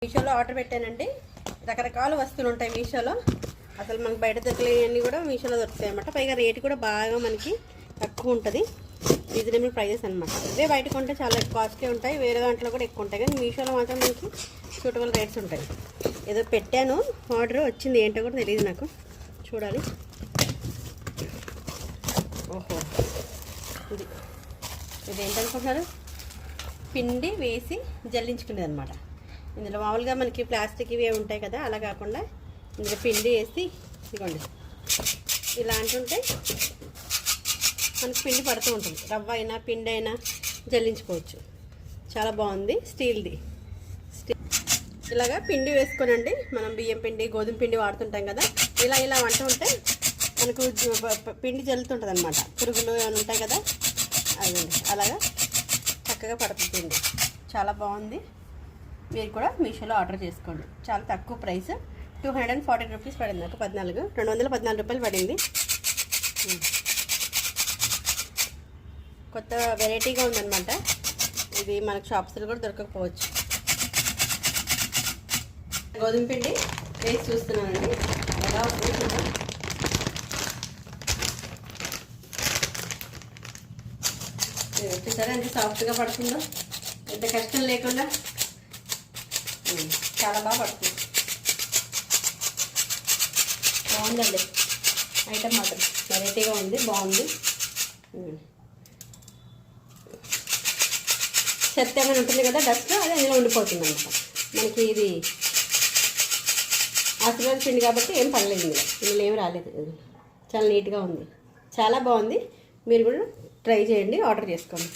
మీషోలో ఆర్డర్ పెట్టానండి. రకరకాల వస్తువులు ఉంటాయి మీషోలో. అసలు మనకు బయట దొరకలేవన్నీ కూడా మీషోలో దొరుకుతాయి అన్నమాట. పైగా రేటు కూడా బాగా మనకి తక్కువ ఉంటుంది, రీజనబుల్ ప్రైజెస్ అనమాట. ఇవే బయట కొంటే చాలా కాస్ట్లీ ఉంటాయి, వేరే దాంట్లో కూడా ఎక్కువ ఉంటాయి, కానీ మీషోలో మాత్రం మనకి సూటబుల్ రేట్స్ ఉంటాయి. ఏదో పెట్టాను ఆర్డర్, వచ్చింది ఏంటో కూడా తెలియదు నాకు, చూడాలి. ఓహో, ఇది ఏంటనుకుంటున్నారు? పిండి వేసి జల్లించుకునేది అనమాట. ఇందులో మామూలుగా మనకి ప్లాస్టిక్ ఇవి ఉంటాయి కదా, అలా కాకుండా ఇందులో పిండి వేసి ఇదిగోండి ఇలా అంటుంటే మనకి పిండి పడుతూ ఉంటుంది. రవ్వ అయినా పిండి అయినా జల్లించుకోవచ్చు. చాలా బాగుంది, స్టీల్ది. ఇలాగా పిండి వేసుకోనండి, మనం బియ్యం పిండి గోధుమ పిండి వాడుతుంటాం కదా, ఇలా ఇలా వంట ఉంటే మనకు పిండి జల్లుతుంటుంది అనమాట. పురుగులు ఏమైనా ఉంటాయి కదా, అదండి అలాగా చక్కగా పడుతుంది పిండి. చాలా బాగుంది. మీరు కూడా మీషోలో ఆర్డర్ చేసుకోండి. చాలా తక్కువ ప్రైస్, 240 రూపీస్ పడింది నాకు. 214 రూపాయలు పడింది. కొత్త వెరైటీగా ఉందన్నమాట. ఇది మనకు షాప్స్లో కూడా దొరకకపోవచ్చు. గోధుమ పిండి వేసి చూస్తున్నానండి, ఎలా వస్తుందో. చూసారా ఎంత సాఫ్ట్గా పడుతుందో, ఎంత కష్టం లేకుండా చాలా బాగా పడుతుంది. బాగుందండి ఐటమ్ మాత్రం, వెరైటీగా ఉంది, బాగుంది. చెత్త ఏమైనా ఉంటుంది కదా, డస్ట్, అది అందులో ఉండిపోతుంది అనమాట. మనకి ఇది ఆశీర్వాద పిండి కాబట్టి ఏం పర్లేదు, ఇందులో ఏం రాలేదు. చాలా నీట్గా ఉంది, చాలా బాగుంది. మీరు కూడా ట్రై చేయండి, ఆర్డర్ చేసుకోండి.